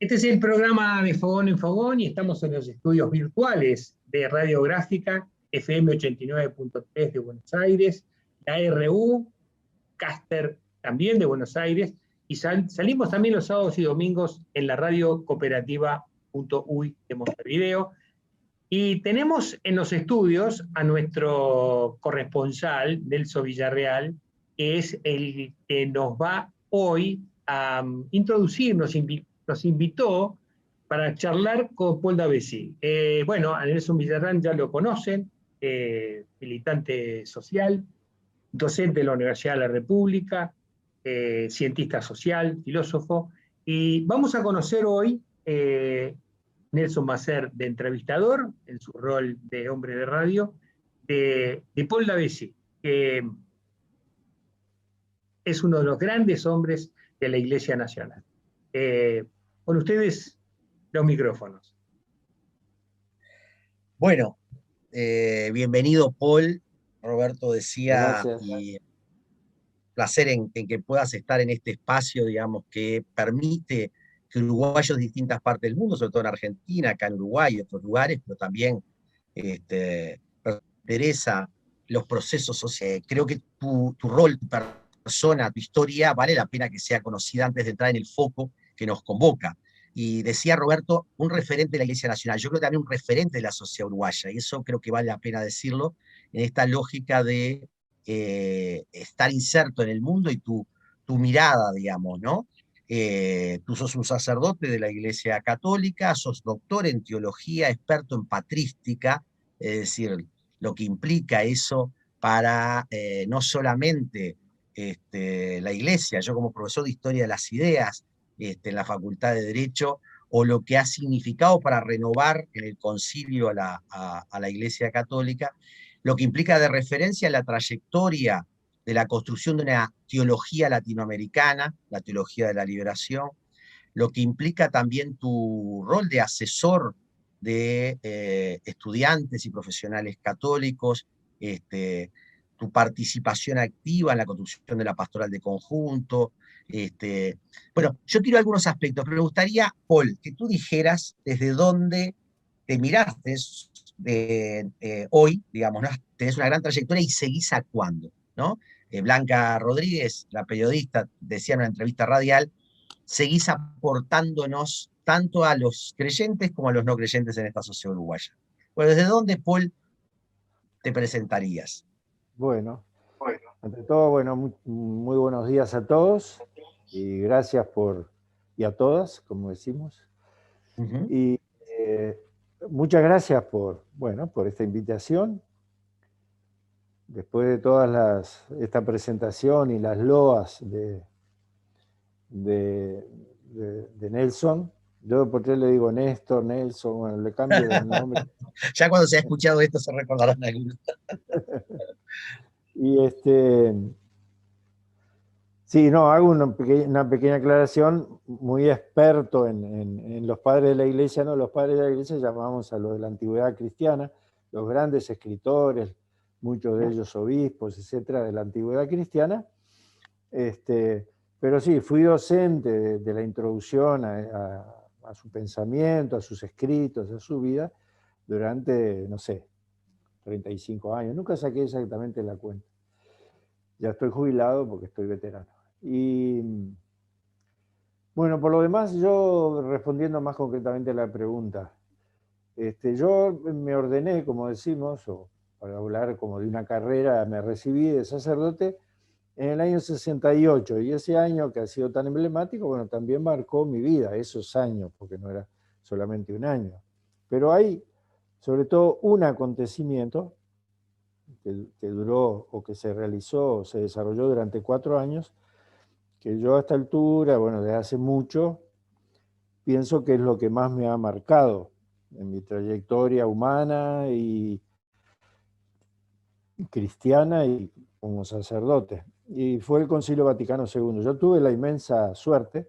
Este es el programa de Fogón en Fogón y estamos en los estudios virtuales de Radiográfica FM 89.3 de Buenos Aires, la RU, Caster también de Buenos Aires, y salimos también los sábados y domingos en la radio cooperativa.uy de Montevideo. Y tenemos en los estudios a nuestro corresponsal, Nelson Villarreal, que es el que nos va hoy a introducir, nos invitó para charlar con Paul Davesi. Bueno, a Nelson Villarreal ya lo conocen, militante social, docente de la Universidad de la República, cientista social, filósofo, y vamos a conocer hoy, Nelson va a ser de entrevistador, en su rol de hombre de radio, de Paul Davesi, que es uno de los grandes hombres de la Iglesia Nacional. Con ustedes, los micrófonos. Bueno, bienvenido Paul. Roberto decía, Gracias. y placer en que puedas estar en este espacio, digamos, que permite que uruguayos de distintas partes del mundo, sobre todo en Argentina, acá en Uruguay y otros lugares, pero también interesa los procesos sociales. Creo que tu rol, tu persona, tu historia, vale la pena que sea conocida antes de entrar en el foco que nos convoca. Y decía Roberto, un referente de la Iglesia Nacional. Yo creo también un referente de la sociedad uruguaya, y eso creo que vale la pena decirlo, en esta lógica de estar inserto en el mundo y tu mirada, digamos, ¿no? Tú sos un sacerdote de la Iglesia Católica, sos doctor en teología, experto en patrística, es decir, lo que implica eso para no solamente la Iglesia, yo como profesor de Historia de las Ideas en la Facultad de Derecho, o lo que ha significado para renovar en el concilio a la Iglesia Católica, lo que implica de referencia la trayectoria de la construcción de una teología latinoamericana, la teología de la liberación, lo que implica también tu rol de asesor de estudiantes y profesionales católicos, tu participación activa en la construcción de la pastoral de conjunto. Bueno, yo quiero algunos aspectos, pero me gustaría, Paul, que tú dijeras desde dónde te miraste hoy, digamos, ¿no? Tenés una gran trayectoria y seguís actuando, ¿no? Blanca Rodríguez, la periodista, decía en una entrevista radial, seguís aportándonos tanto a los creyentes como a los no creyentes en esta sociedad uruguaya. Bueno, ¿desde dónde, Paul, te presentarías? Bueno, ante todo, bueno, muy buenos días a todos y gracias y a todas, como decimos. Y muchas gracias por esta invitación. Después de esta presentación y las loas de Nelson, yo por qué le digo Néstor, Nelson, bueno, le cambio el nombre. Ya cuando se ha escuchado esto se recordarán algunos. Y sí, no, hago una pequeña aclaración, muy experto en los padres de la Iglesia, ¿no? Los padres de la Iglesia llamamos a los de la antigüedad cristiana, los grandes escritores, muchos de ellos obispos, etcétera, de la antigüedad cristiana. Pero sí, fui docente de la introducción a su pensamiento, a sus escritos, a su vida, durante, no sé, 35 años. Nunca saqué exactamente la cuenta. Ya estoy jubilado porque estoy veterano. Y bueno, por lo demás, yo respondiendo más concretamente a la pregunta, yo me ordené, como decimos, o para hablar como de una carrera, me recibí de sacerdote en el año 68, y ese año que ha sido tan emblemático, bueno, también marcó mi vida, esos años, porque no era solamente un año. Pero hay, sobre todo, un acontecimiento que duró o que se realizó o se desarrolló durante 4 años, que yo a esta altura, bueno, desde hace mucho, pienso que es lo que más me ha marcado en mi trayectoria humana y cristiana y como sacerdote. Y fue el Concilio Vaticano II. Yo tuve la inmensa suerte,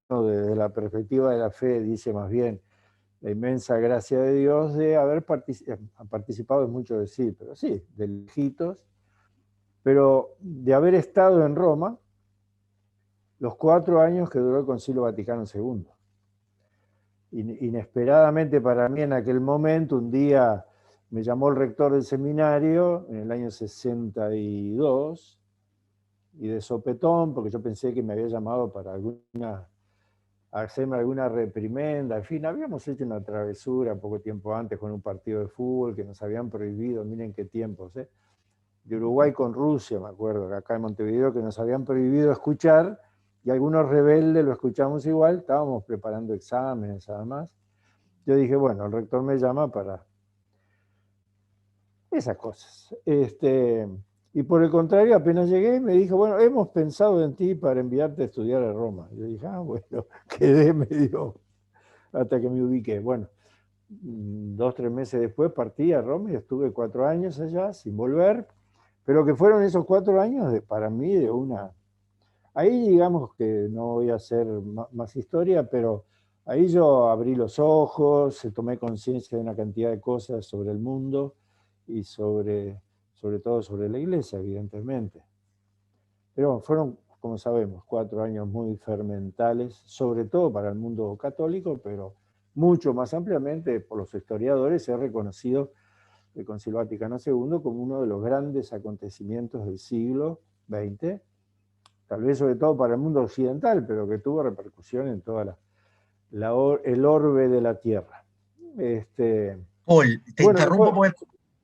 ¿no? Desde la perspectiva de la fe, dice más bien, la inmensa gracia de Dios de haber participado, es mucho decir, pero sí, de lejitos, pero de haber estado en Roma los 4 años que duró el Concilio Vaticano II. Inesperadamente para mí en aquel momento, un día me llamó el rector del seminario, en el año 62, y de sopetón, porque yo pensé que me había llamado para hacerme alguna reprimenda, en fin, habíamos hecho una travesura poco tiempo antes con un partido de fútbol que nos habían prohibido, miren qué tiempos, de Uruguay con Rusia, me acuerdo, acá en Montevideo, que nos habían prohibido escuchar, y algunos rebeldes lo escuchamos igual, estábamos preparando exámenes además. Yo dije, bueno, el rector me llama para esas cosas. Y por el contrario, apenas llegué, me dijo, bueno, hemos pensado en ti para enviarte a estudiar a Roma. Yo dije, bueno, quedé medio hasta que me ubiqué. Bueno, 2 o 3 meses después partí a Roma y estuve 4 años allá sin volver, pero que fueron esos 4 años para mí de una... Ahí digamos que no voy a hacer más historia, pero ahí yo abrí los ojos, tomé conciencia de una cantidad de cosas sobre el mundo y sobre todo sobre la iglesia, evidentemente. Pero fueron, como sabemos, 4 años muy fermentales, sobre todo para el mundo católico, pero mucho más ampliamente por los historiadores es reconocido el Concilio Vaticano II como uno de los grandes acontecimientos del siglo XX, tal vez sobre todo para el mundo occidental, pero que tuvo repercusión en toda el orbe de la Tierra. Paul, te Bueno, interrumpo después,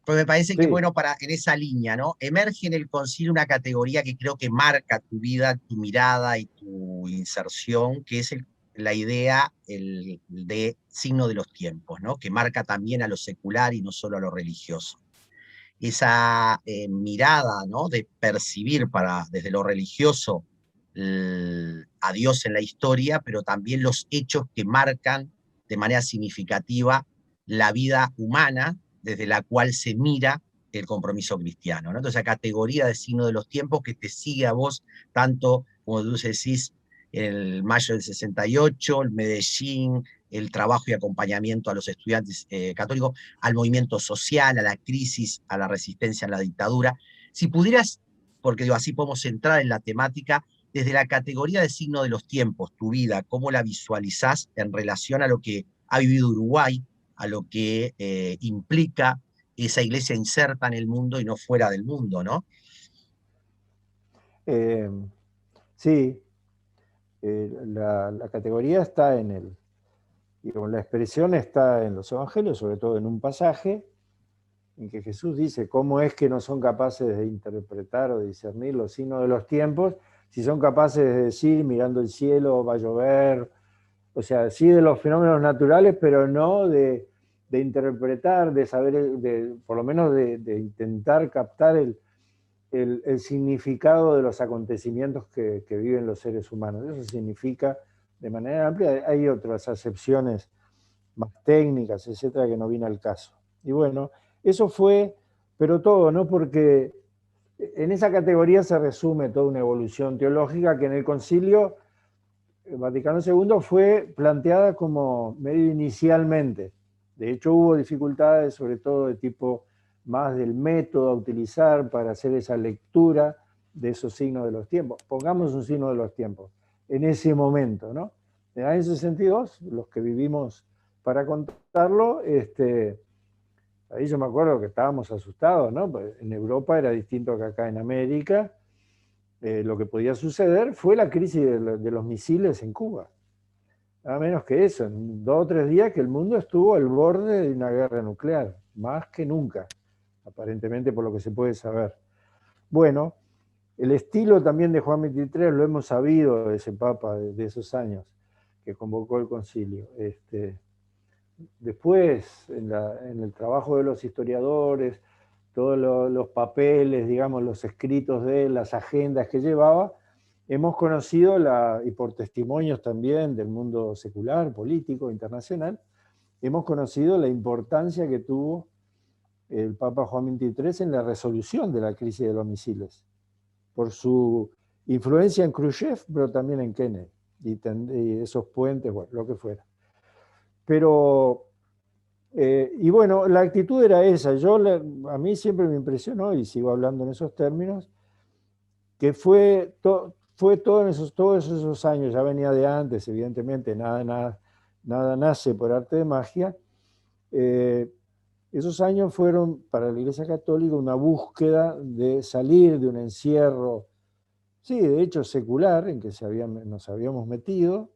porque me parece que, sí, bueno, en esa línea, ¿no? Emerge en el concilio una categoría que creo que marca tu vida, tu mirada y tu inserción, que es la idea de signo de los tiempos, ¿no? Que marca también a lo secular y no solo a lo religioso. Esa mirada, ¿no? De percibir desde lo religioso a Dios en la historia, pero también los hechos que marcan de manera significativa la vida humana desde la cual se mira el compromiso cristiano, ¿no? Entonces, esa categoría de signo de los tiempos que te sigue a vos, tanto como tú decís, el mayo del 68, el Medellín, el trabajo y acompañamiento a los estudiantes católicos, al movimiento social, a la crisis, a la resistencia a la dictadura. Si pudieras, porque digo, así podemos entrar en la temática, desde la categoría de signo de los tiempos, tu vida, ¿cómo la visualizás en relación a lo que ha vivido Uruguay, a lo que implica esa iglesia inserta en el mundo y no fuera del mundo, ¿no? eh, sí, la categoría está digamos, la expresión está en los evangelios, sobre todo en un pasaje en que Jesús dice cómo es que no son capaces de interpretar o discernir los signos de los tiempos, si son capaces de decir, mirando el cielo, va a llover, o sea, sí de los fenómenos naturales, pero no de interpretar, de saber, por lo menos de intentar captar el significado de los acontecimientos que viven los seres humanos. Eso significa, de manera amplia, hay otras acepciones más técnicas, etcétera, que no viene al caso. Y bueno, eso fue, pero todo, ¿no? Porque en esa categoría se resume toda una evolución teológica que en el concilio Vaticano II fue planteada como medio inicialmente. De hecho, hubo dificultades, sobre todo de tipo más del método a utilizar para hacer esa lectura de esos signos de los tiempos. Pongamos un signo de los tiempos en ese momento, ¿no? En el año 62, los que vivimos para contarlo, ahí yo me acuerdo que estábamos asustados, ¿no? Pues en Europa era distinto que acá en América. Lo que podía suceder fue la crisis de los misiles en Cuba. Nada menos que eso, en 2 o 3 días que el mundo estuvo al borde de una guerra nuclear, más que nunca, aparentemente por lo que se puede saber. Bueno, el estilo también de Juan XXIII lo hemos sabido de ese papa de esos años que convocó el concilio. Después, en el trabajo de los historiadores, todos los papeles, digamos, los escritos de él, las agendas que llevaba, hemos conocido, y por testimonios también del mundo secular, político, internacional, hemos conocido la importancia que tuvo el Papa Juan XXIII en la resolución de la crisis de los misiles, por su influencia en Khrushchev, pero también en Kennedy, y esos puentes, bueno, lo que fuera. Pero, y bueno, la actitud era esa. A mí siempre me impresionó, y sigo hablando en esos términos, que fue todos esos años, ya venía de antes, evidentemente, nada nada nace por arte de magia. Esos años fueron para la Iglesia Católica una búsqueda de salir de un encierro, sí, de hecho secular, en que nos habíamos metido,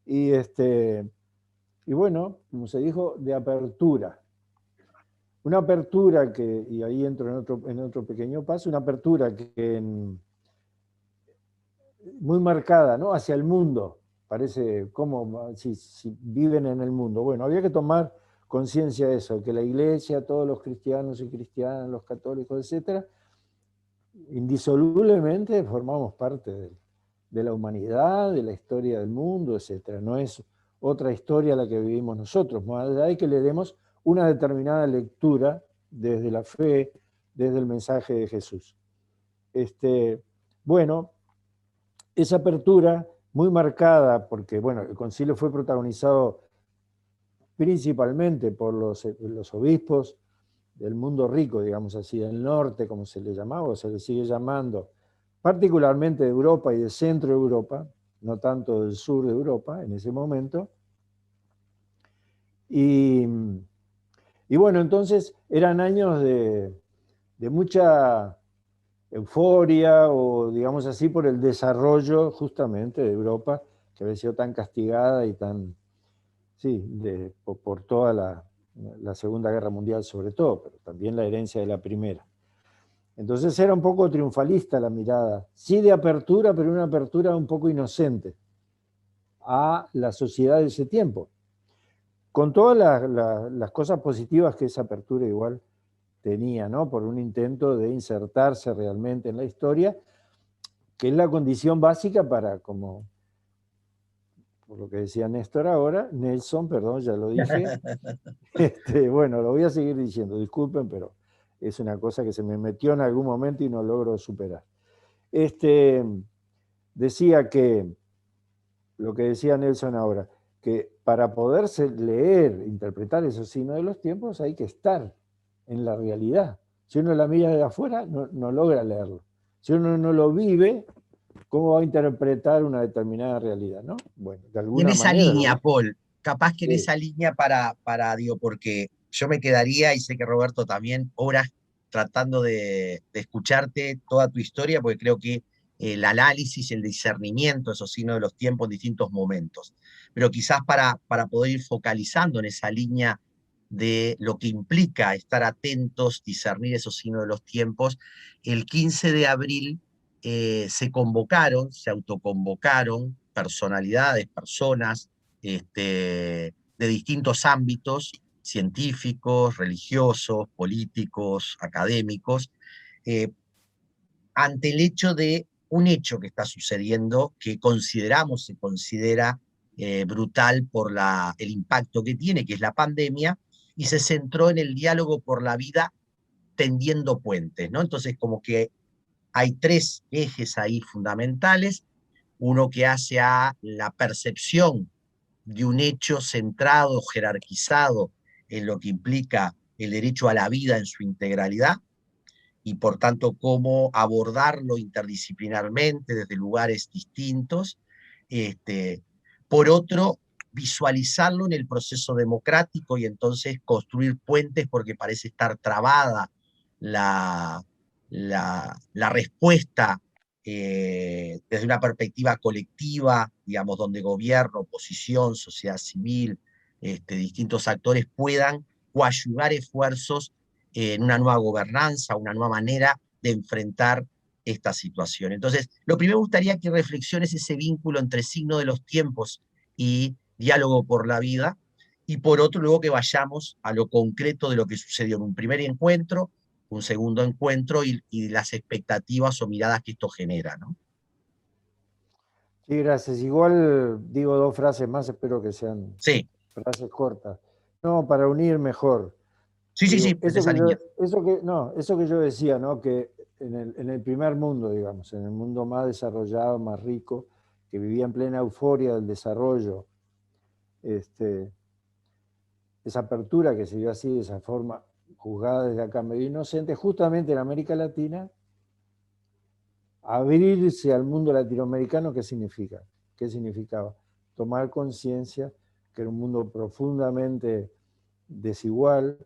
y bueno, como se dijo, de apertura. Una apertura que, y ahí entro en otro pequeño paso, una apertura muy marcada, ¿no? Hacia el mundo. Parece como si viven en el mundo. Bueno, había que tomar conciencia de eso, que la Iglesia, todos los cristianos y cristianas, los católicos, etcétera, indisolublemente formamos parte de la humanidad, de la historia del mundo, etcétera. No es otra historia la que vivimos nosotros, más allá de que le demos una determinada lectura desde la fe, desde el mensaje de Jesús. Bueno, esa apertura muy marcada, porque bueno, el concilio fue protagonizado principalmente por los obispos del mundo rico, digamos así, del norte, como se le llamaba, o se le sigue llamando, particularmente de Europa y del centro de Europa, no tanto del sur de Europa en ese momento. Y bueno, entonces eran años de mucha euforia, o digamos así, por el desarrollo justamente de Europa, que había sido tan castigada y tan, sí, por toda la Segunda Guerra Mundial sobre todo, pero también la herencia de la Primera. Entonces era un poco triunfalista la mirada, sí de apertura, pero una apertura un poco inocente a la sociedad de ese tiempo, con todas las cosas positivas que esa apertura igual tenía, ¿no? Por un intento de insertarse realmente en la historia, que es la condición básica para, como por lo que decía Néstor ahora, Nelson, perdón, ya lo dije. Bueno, lo voy a seguir diciendo, disculpen, pero es una cosa que se me metió en algún momento y no logro superar. Decía que, lo que decía Nelson ahora, que para poderse leer, interpretar esos signos de los tiempos hay que estar en la realidad. Si uno la mira de afuera, no logra leerlo. Si uno no lo vive, ¿cómo va a interpretar una determinada realidad, no? Bueno, de Y en alguna esa manera. línea, Paul, capaz que en Sí. esa línea digo, porque yo me quedaría, y sé que Roberto también, horas tratando de escucharte toda tu historia, porque creo que el análisis, el discernimiento, esos signos de los tiempos en distintos momentos. Pero quizás para poder ir focalizando en esa línea de lo que implica estar atentos, discernir esos signos de los tiempos, el 15 de abril se autoconvocaron personalidades, personas de distintos ámbitos, científicos, religiosos, políticos, académicos, eh, ante el hecho de un hecho que está sucediendo, que se considera brutal por el impacto que tiene, que es la pandemia, y se centró en el diálogo por la vida tendiendo puentes, ¿no? Entonces, como que hay tres ejes ahí fundamentales, uno que hace a la percepción de un hecho centrado, jerarquizado en lo que implica el derecho a la vida en su integralidad, y por tanto cómo abordarlo interdisciplinarmente desde lugares distintos. Por otro, visualizarlo en el proceso democrático y entonces construir puentes, porque parece estar trabada la respuesta desde una perspectiva colectiva, digamos, donde gobierno, oposición, sociedad civil, distintos actores puedan coadyuvar esfuerzos en una nueva gobernanza, una nueva manera de enfrentar esta situación. Entonces, lo primero me gustaría que reflexiones ese vínculo entre signo de los tiempos y diálogo por la vida, y por otro, luego que vayamos a lo concreto de lo que sucedió en un primer encuentro, un segundo encuentro y las expectativas o miradas que esto genera, ¿no? Sí, gracias. Igual digo dos frases más, espero que sean Sí, frases cortas. No, para unir mejor. sí, Digo, desde esa línea. eso que yo decía, ¿no? Que en el primer mundo, digamos, en el mundo más desarrollado, más rico, que vivía en plena euforia del desarrollo, esa apertura que se dio así, de esa forma, juzgada desde acá medio inocente, justamente en América Latina, abrirse al mundo latinoamericano, ¿qué significa? ¿Qué significaba? tomar conciencia que era un mundo profundamente desigual,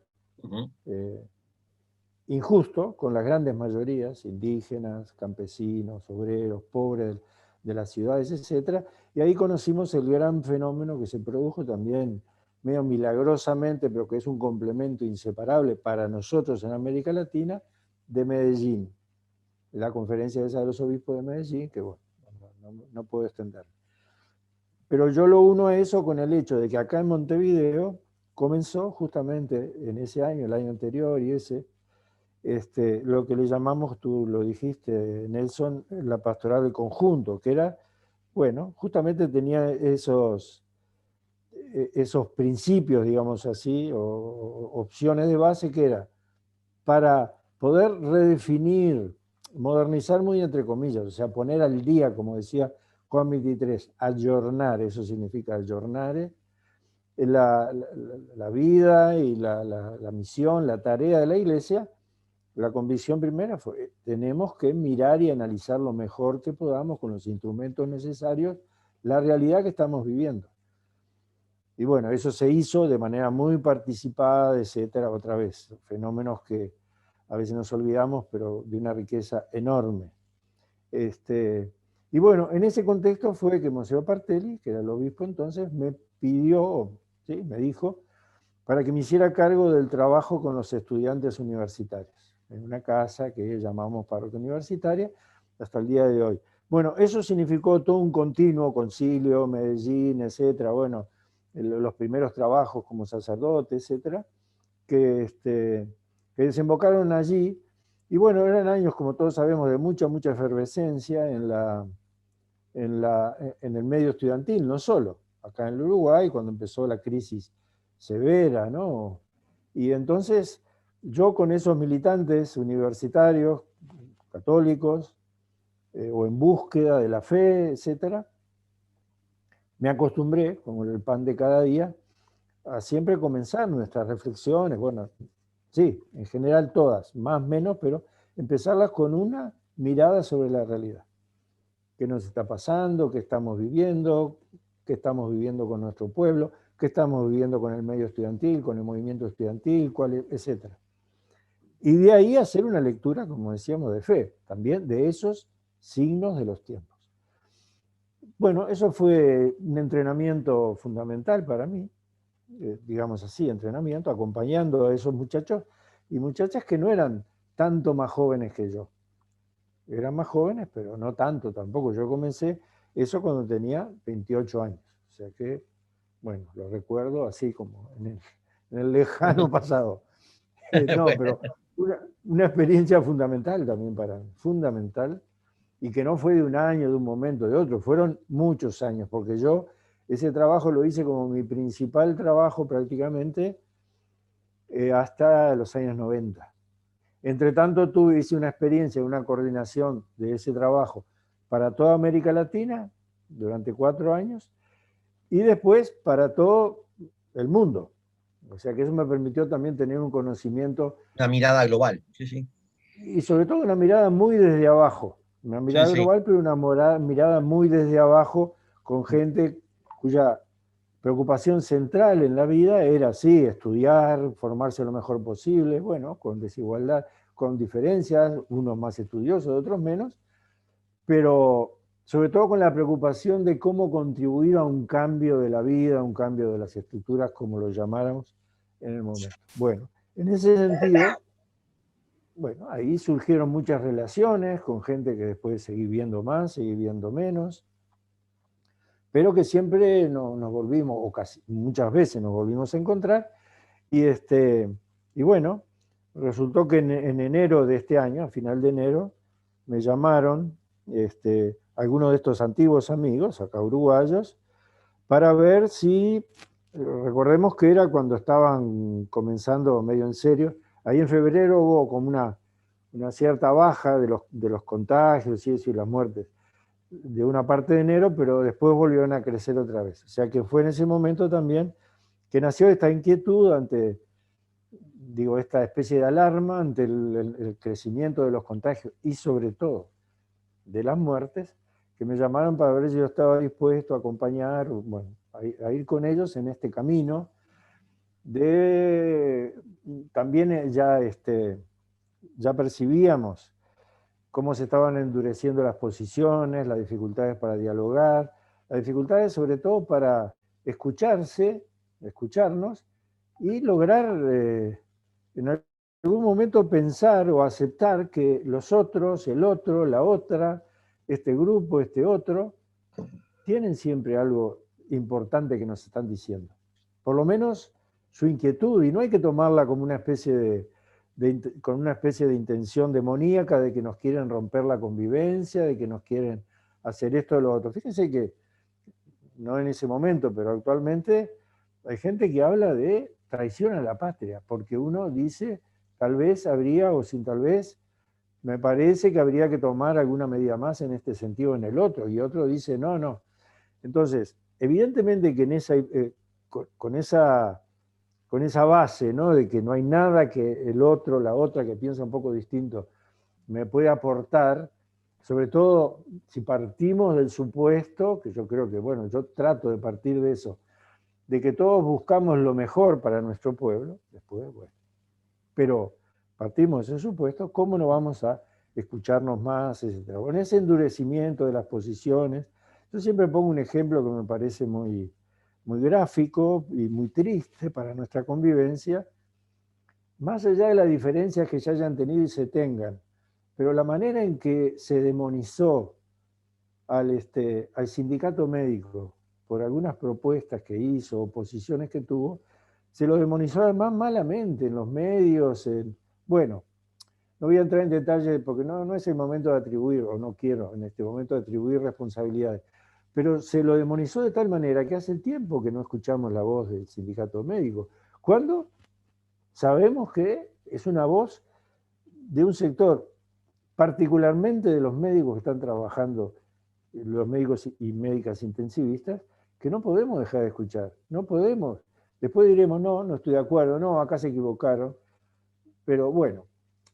injusto, con las grandes mayorías, indígenas, campesinos, obreros, pobres de las ciudades, etc. Y ahí conocimos el gran fenómeno que se produjo también medio milagrosamente, pero que es un complemento inseparable para nosotros en América Latina, de Medellín. La conferencia esa de los obispos de Medellín, que bueno, no puedo extender. Pero yo lo uno a eso con el hecho de que acá en Montevideo comenzó justamente en ese año, el año anterior y ese, lo que le llamamos, tú lo dijiste, Nelson, la pastoral del conjunto, que era, bueno, justamente tenía esos principios, digamos así, o opciones de base, que era para poder redefinir, modernizar muy entre comillas, o sea, poner al día, como decía Juan 23, ayornar, eso significa ayornare, la vida y la misión, la tarea de la Iglesia. La convicción primera fue, tenemos que mirar y analizar lo mejor que podamos con los instrumentos necesarios la realidad que estamos viviendo. Y bueno, eso se hizo de manera muy participada, etcétera, otra vez, fenómenos que a veces nos olvidamos, pero de una riqueza enorme. Y bueno, en ese contexto fue que Monseñor Partelli, que era el obispo entonces, me pidió, ¿sí? Me dijo, para que me hiciera cargo del trabajo con los estudiantes universitarios, en una casa que llamamos parroquia universitaria, hasta el día de hoy. Bueno, eso significó todo un continuo concilio, Medellín, etcétera, bueno, los primeros trabajos como sacerdote, etcétera, que desembocaron allí. Y bueno, eran años, como todos sabemos, de mucha efervescencia en el medio estudiantil, no solo. Acá en el Uruguay, cuando empezó la crisis severa, ¿no? Y entonces yo con esos militantes universitarios, católicos, o en búsqueda de la fe, etcétera, me acostumbré, como el pan de cada día, a siempre comenzar nuestras reflexiones, bueno, sí, en general todas, más o menos, pero empezarlas con una mirada sobre la realidad. ¿Qué nos está pasando? ¿Qué estamos viviendo? ¿Qué estamos viviendo con nuestro pueblo? ¿Qué estamos viviendo con el medio estudiantil, con el movimiento estudiantil, etcétera? Y de ahí hacer una lectura, como decíamos, de fe, también de esos signos de los tiempos. Bueno, eso fue un entrenamiento fundamental para mí, digamos así, entrenamiento, acompañando a esos muchachos y muchachas que no eran tanto más jóvenes que yo. Eran más jóvenes, pero no tanto tampoco. Yo comencé eso cuando tenía 28 años. O sea que, bueno, lo recuerdo así como en el lejano pasado. No, pero una experiencia fundamental también para mí, fundamental, y que no fue de un año, de un momento, de otro, fueron muchos años, porque yo ese trabajo lo hice como mi principal trabajo prácticamente hasta los años 90. Entre tanto, hice una experiencia, una coordinación de ese trabajo para toda América Latina durante 4 años y después para todo el mundo. O sea que eso me permitió también tener un conocimiento. Una mirada global, sí, sí. Y sobre todo una mirada muy desde abajo. Una mirada global, pero una mirada muy desde abajo, con gente cuya preocupación central en la vida era, sí, estudiar, formarse lo mejor posible, bueno, con desigualdad, con diferencias, unos más estudiosos, otros menos, pero sobre todo con la preocupación de cómo contribuir a un cambio de la vida, a un cambio de las estructuras, como lo llamáramos en el momento. Bueno, en ese sentido, bueno, ahí surgieron muchas relaciones con gente que después seguí viendo más, seguí viendo menos, pero que siempre nos volvimos, o casi muchas veces nos volvimos a encontrar, y bueno, resultó que en enero de este año, a final de enero, me llamaron algunos de estos antiguos amigos, acá uruguayos, para ver si, recordemos que era cuando estaban comenzando medio en serio, ahí en febrero hubo como una cierta baja de los contagios y eso y las muertes de una parte de enero, pero después volvieron a crecer otra vez. O sea que fue en ese momento también que nació esta inquietud ante, digo, esta especie de alarma ante el crecimiento de los contagios y sobre todo de las muertes, que me llamaron para ver si yo estaba dispuesto a acompañar, bueno, a ir con ellos en este camino de, también ya percibíamos cómo se estaban endureciendo las posiciones, las dificultades para dialogar, las dificultades sobre todo para escucharnos y lograr en algún momento pensar o aceptar que los otros, el otro, la otra, este grupo, este otro, tienen siempre algo importante que nos están diciendo. Por lo menos su inquietud, y no hay que tomarla como una especie con una especie de intención demoníaca de que nos quieren romper la convivencia, de que nos quieren hacer esto o lo otro. Fíjense que, no en ese momento, pero actualmente hay gente que habla de traición a la patria, porque uno dice, tal vez habría, o sin tal vez, me parece que habría que tomar alguna medida más en este sentido en el otro, y otro dice, no, no. Entonces, evidentemente que con esa base, ¿no?, de que no hay nada que el otro, la otra, que piensa un poco distinto, me puede aportar, sobre todo si partimos del supuesto, que yo creo que, bueno, yo trato de partir de eso, de que todos buscamos lo mejor para nuestro pueblo, después, bueno, pero partimos de ese supuesto, ¿cómo no vamos a escucharnos más, etcétera? Con ese endurecimiento de las posiciones, yo siempre pongo un ejemplo que me parece muy, muy gráfico y muy triste para nuestra convivencia, más allá de las diferencias que ya hayan tenido y se tengan, pero la manera en que se demonizó al sindicato médico por algunas propuestas que hizo, o posiciones que tuvo, se lo demonizó además malamente en los medios. Bueno, no voy a entrar en detalle porque no es el momento de atribuir, o no quiero en este momento atribuir responsabilidades, pero se lo demonizó de tal manera que hace tiempo que no escuchamos la voz del sindicato médico. ¿Cuándo? Sabemos que es una voz de un sector, particularmente de los médicos que están trabajando, los médicos y médicas intensivistas, que no podemos dejar de escuchar, no podemos. Después diremos, no estoy de acuerdo, no, acá se equivocaron. Pero bueno,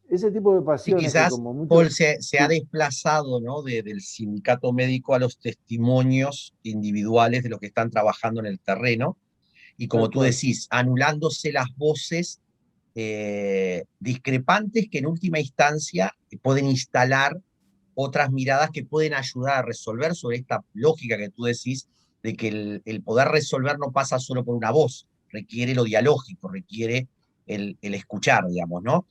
ese tipo de Y pasiones que quizás, como muchos... Paul, se ha desplazado, ¿no?, del sindicato médico a los testimonios individuales de los que están trabajando en el terreno, y como Tal tú cual. decís, anulándose las voces discrepantes que en última instancia pueden instalar otras miradas que pueden ayudar a resolver sobre esta lógica que tú decís, de que el poder resolver no pasa solo por una voz, requiere lo dialógico, requiere el escuchar, digamos, ¿no?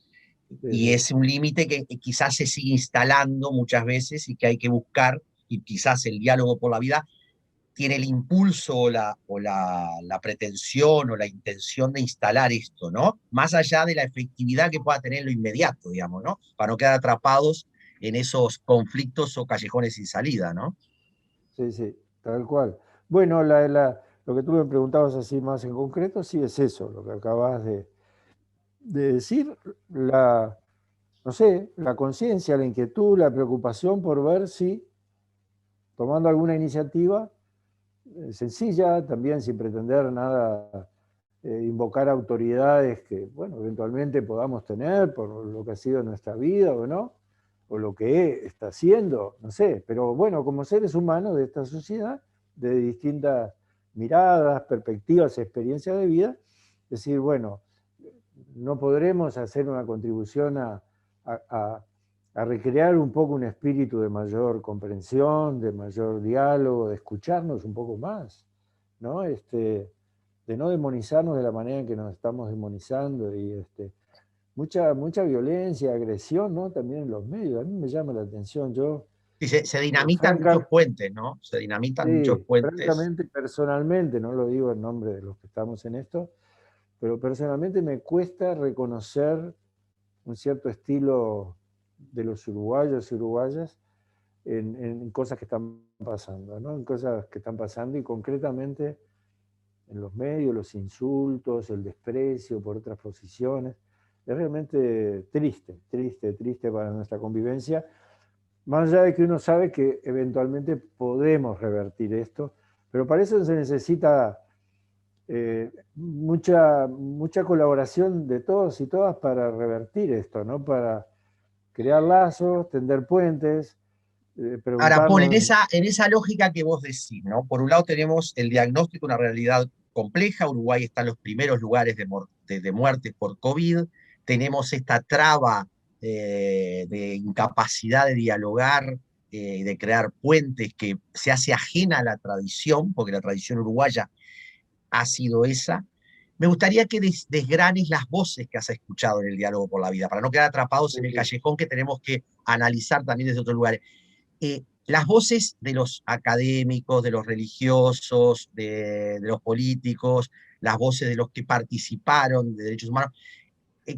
Sí, Y sí. es un límite que quizás se sigue instalando muchas veces y que hay que buscar, y quizás el diálogo por la vida tiene el impulso o la pretensión o la intención de instalar esto, ¿no? Más allá de la efectividad que pueda tener en lo inmediato, digamos, ¿no? Para no quedar atrapados en esos conflictos o callejones sin salida, ¿no? Sí, sí, tal cual. Bueno, lo que tú me preguntabas así más en concreto, sí es eso, lo que acabas de decir, no sé, la conciencia, la inquietud, la preocupación por ver si, tomando alguna iniciativa sencilla, también sin pretender nada, invocar autoridades que, bueno, eventualmente podamos tener por lo que ha sido nuestra vida o no, o lo que está haciendo, no sé, pero bueno, como seres humanos de esta sociedad, de distintas miradas, perspectivas, experiencias de vida, decir, bueno, no podremos hacer una contribución a- a recrear un poco un espíritu de mayor comprensión, de mayor diálogo, de escucharnos un poco más, ¿no? De no demonizarnos de la manera en que nos estamos demonizando y mucha violencia, agresión, ¿no? También en los medios. A mí me llama la atención. Yo, Y se dinamitan muchos puentes, ¿no? Se dinamitan muchos sí, puentes. francamente, personalmente, no lo digo en nombre de los que estamos en esto, pero personalmente me cuesta reconocer un cierto estilo de los uruguayos y uruguayas en cosas que están pasando, ¿no? En cosas que están pasando y concretamente en los medios, los insultos, el desprecio por otras posiciones. Es realmente triste, triste, triste para nuestra convivencia, más allá de que uno sabe que eventualmente podemos revertir esto, pero para eso se necesita mucha colaboración de todos y todas para revertir esto, ¿no? Para crear lazos, tender puentes, Ahora, Paul, preguntarnos... en esa lógica que vos decís, ¿no? Por un lado tenemos el diagnóstico, una realidad compleja. Uruguay está en los primeros lugares de muertes por COVID. Tenemos esta traba de incapacidad de dialogar, de crear puentes que se hace ajena a la tradición, porque la tradición uruguaya ha sido esa. Me gustaría que desgranes las voces que has escuchado en el diálogo por la vida, para no quedar atrapados en el callejón que tenemos que analizar también desde otros lugares. Las voces de los académicos, de los religiosos, de los políticos, las voces de los que participaron de derechos humanos,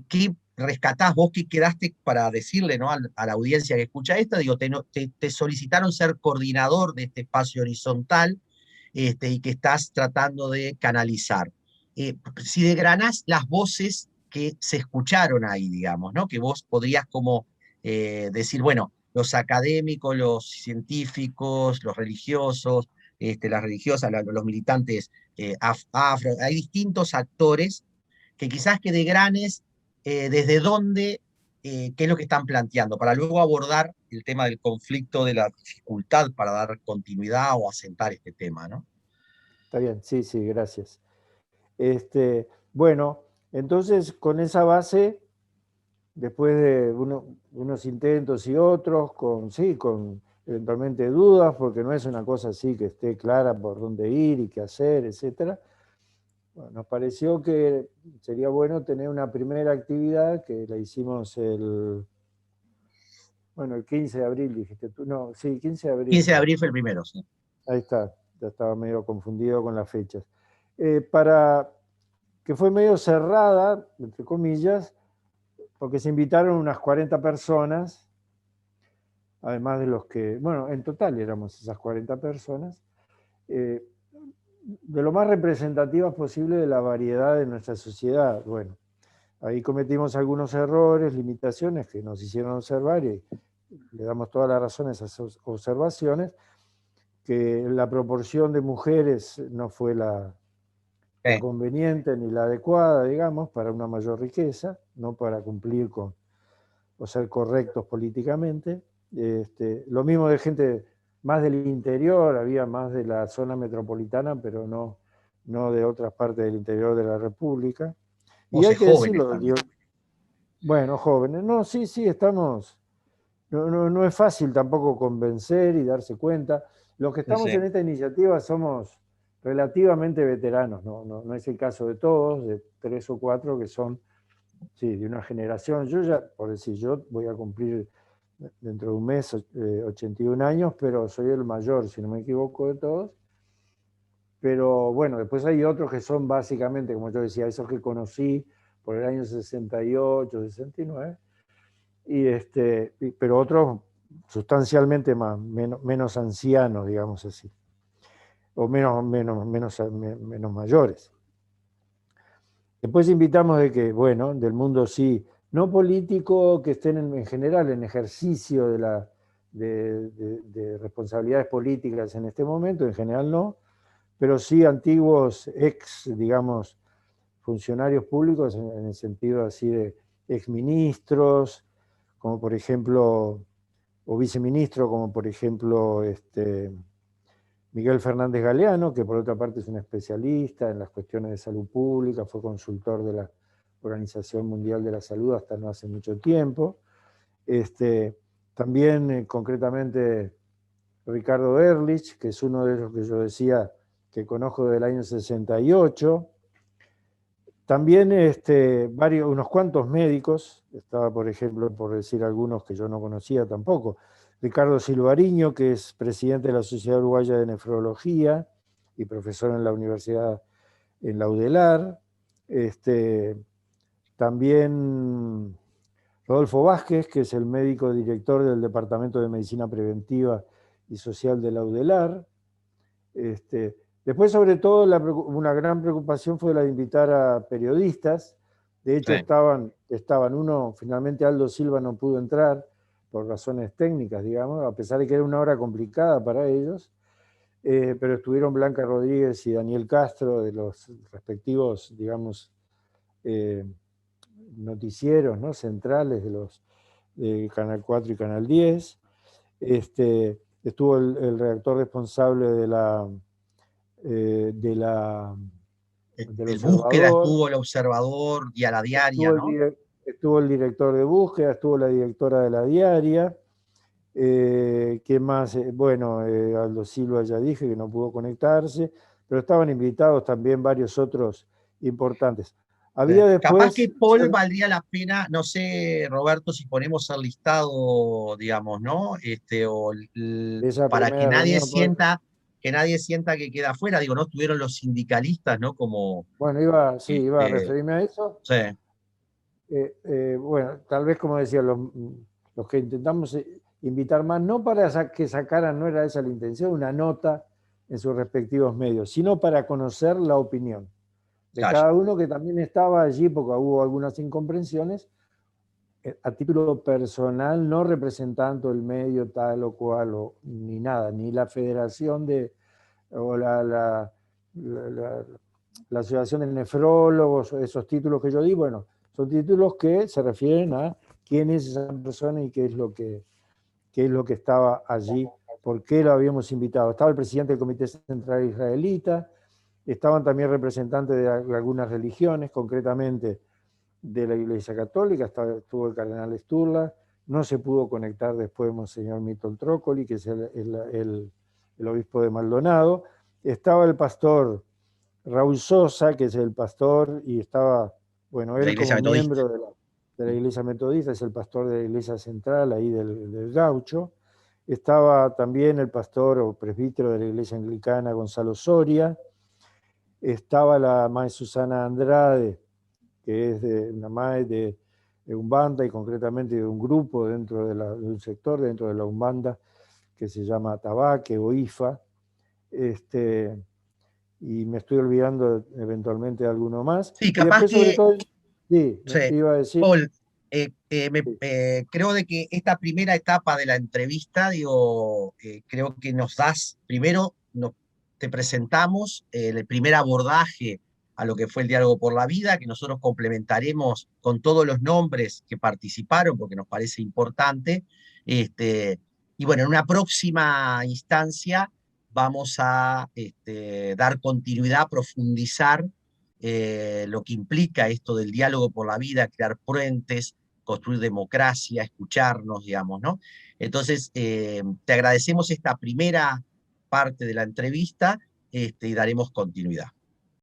¿qué rescatás vos, qué quedaste para decirle, ¿no? a la audiencia que escucha esto? Digo, te solicitaron ser coordinador de este espacio horizontal, y que estás tratando de canalizar. Si desgranás las voces que se escucharon ahí, digamos, ¿no? Que vos podrías como decir, bueno, los académicos, los científicos, los religiosos, las religiosas, los militantes afro, hay distintos actores que quizás que desgranes desde dónde, qué es lo que están planteando, para luego abordar el tema del conflicto, de la dificultad para dar continuidad o asentar este tema, ¿no? Está bien, sí, sí, gracias. Bueno, entonces con esa base, después de unos intentos y otros, sí, con eventualmente dudas, porque no es una cosa así que esté clara por dónde ir y qué hacer, etc. Bueno, nos pareció que sería bueno tener una primera actividad que la hicimos el 15 de abril, dijiste tú. No, sí, 15 de abril 15 de fue. abril fue el primero, sí. Ahí está, ya estaba medio confundido con las fechas. Que fue medio cerrada, entre comillas, porque se invitaron unas 40 personas, además de los que, bueno, en total éramos esas 40 personas, de lo más representativas posible de la variedad de nuestra sociedad. Bueno, ahí cometimos algunos errores, limitaciones que nos hicieron observar y le damos toda la razón a esas observaciones, que la proporción de mujeres no fue la conveniente ni la adecuada, digamos, para una mayor riqueza, no para cumplir con o ser correctos políticamente. Lo mismo de gente más del interior, había más de la zona metropolitana, pero no de otras partes del interior de la República. Y hay Voces que jóvenes decirlo, también. bueno, jóvenes, no, sí, sí, estamos, no es fácil tampoco convencer y darse cuenta. Los que estamos Sí. en esta iniciativa somos relativamente veteranos, no es el caso de todos, de 3 o 4 que son, sí, de una generación. Yo ya, por decir, yo voy a cumplir dentro de un mes 81 años, pero soy el mayor, si no me equivoco, de todos. Pero bueno, después hay otros que son básicamente, como yo decía, esos que conocí por el año 68, 69, pero otros sustancialmente menos ancianos, digamos así, o menos mayores. Después invitamos del mundo sí, no político, que estén en general en ejercicio de responsabilidades políticas en este momento, en general no, pero sí antiguos digamos, funcionarios públicos en el sentido así de exministros, como por ejemplo, o viceministro, como por ejemplo Miguel Fernández Galeano, que por otra parte es un especialista en las cuestiones de salud pública, fue consultor de la Organización Mundial de la Salud hasta no hace mucho tiempo. También concretamente Ricardo Ehrlich, que es uno de los que yo decía que conozco del año 68. También unos cuantos médicos, estaba por ejemplo, por decir algunos que yo no conocía tampoco, Ricardo Silvariño, que es presidente de la Sociedad Uruguaya de Nefrología y profesor en la Universidad en la UDELAR. También Rodolfo Vázquez, que es el médico director del Departamento de Medicina Preventiva y Social de la UDELAR. Después, sobre todo, una gran preocupación fue la de invitar a periodistas. De hecho, Sí. estaban uno, finalmente Aldo Silva no pudo entrar por razones técnicas, digamos, a pesar de que era una hora complicada para ellos, pero estuvieron Blanca Rodríguez y Daniel Castro de los respectivos, digamos, noticieros, ¿no?, centrales de Canal 4 y Canal 10. Estuvo el redactor responsable del El Búsqueda Observador, estuvo, el Observador y a la diaria, ¿no? estuvo el director de Búsqueda, estuvo la directora de la diaria. ¿Qué más? Bueno, Aldo Silva ya dije que no pudo conectarse, pero estaban invitados también varios otros importantes. Había Capaz después... que Paul valdría la pena, no sé, Roberto, si ponemos el listado, digamos, ¿no? de esa Para primera reunión. que nadie sienta que queda afuera, digo, ¿no? Estuvieron los sindicalistas, ¿no? Como, Bueno, iba a este, referirme a eso. sí, Bueno, tal vez como decía, los que intentamos invitar más, no para que sacaran, no era esa la intención, una nota en sus respectivos medios, sino para conocer la opinión de claro, cada uno que también estaba allí, porque hubo algunas incomprensiones, a título personal, no representando el medio tal o cual, ni nada, ni la federación o la asociación de nefrólogos, esos títulos que yo di, bueno, son títulos que se refieren a quién es esa persona y qué es lo que estaba allí, por qué lo habíamos invitado. Estaba el presidente del Comité Central Israelita, estaban también representantes de algunas religiones, concretamente de la Iglesia Católica, estuvo el cardenal Sturla, no se pudo conectar después Monseñor Milton Trócoli, que es el obispo de Maldonado, estaba el pastor Raúl Sosa, que es el pastor, y estaba, bueno, de la él Iglesia como Metodista. miembro de la Iglesia Metodista, es el pastor de la Iglesia Central, ahí del Gaucho. Estaba también el pastor o presbítero de la Iglesia Anglicana, Gonzalo Soria. Estaba la Mae Susana Andrade, que es una Mae de Umbanda y concretamente de un grupo dentro de un sector dentro de la Umbanda que se llama Tabaque o IFA. Y me estoy olvidando eventualmente de alguno más. Sí, Y capaz después, sobre que, todo, sí, sí, te iba a decir, Paul, sí, creo de que esta primera etapa de la entrevista, digo, creo que nos das, primero te presentamos el primer abordaje a lo que fue el Diálogo por la Vida, que nosotros complementaremos con todos los nombres que participaron, porque nos parece importante. Y bueno, en una próxima instancia vamos a dar continuidad, profundizar lo que implica esto del diálogo por la vida, crear puentes, construir democracia, escucharnos, digamos, ¿no? Entonces, te agradecemos esta primera parte de la entrevista y daremos continuidad.